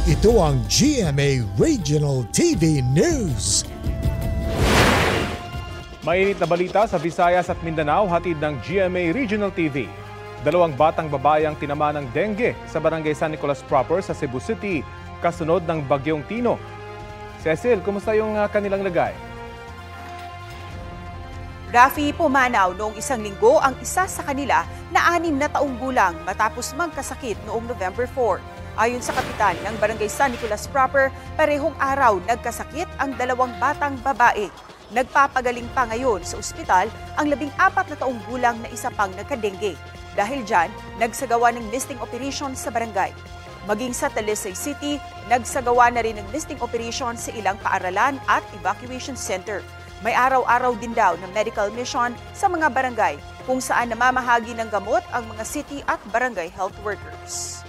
Ito ang GMA Regional TV News. Mainit na balita sa Visayas at Mindanao, hatid ng GMA Regional TV. 2 batang babae ang tinamaan ng dengue sa barangay San Nicolas proper sa Cebu City, kasunod ng bagyong Tino. Cecil, kumusta yung kanilang lagay? Rafi, pumanaw noong 1 linggo ang isa sa kanila na 6 na taong gulang matapos magkasakit noong November 4. Ayon sa kapitan ng barangay San Nicolas proper, parehong araw nagkasakit ang 2 batang babae. Nagpapagaling pa ngayon sa ospital ang 14 na taong gulang na isa pang nagka-dengue. Dahil dyan, nagsagawa ng misting operation sa barangay. Maging sa Talisay City, nagsagawa na rin ng misting operation sa ilang paaralan at evacuation center. May araw-araw din daw ng medical mission sa mga barangay kung saan namamahagi ng gamot ang mga city at barangay health workers.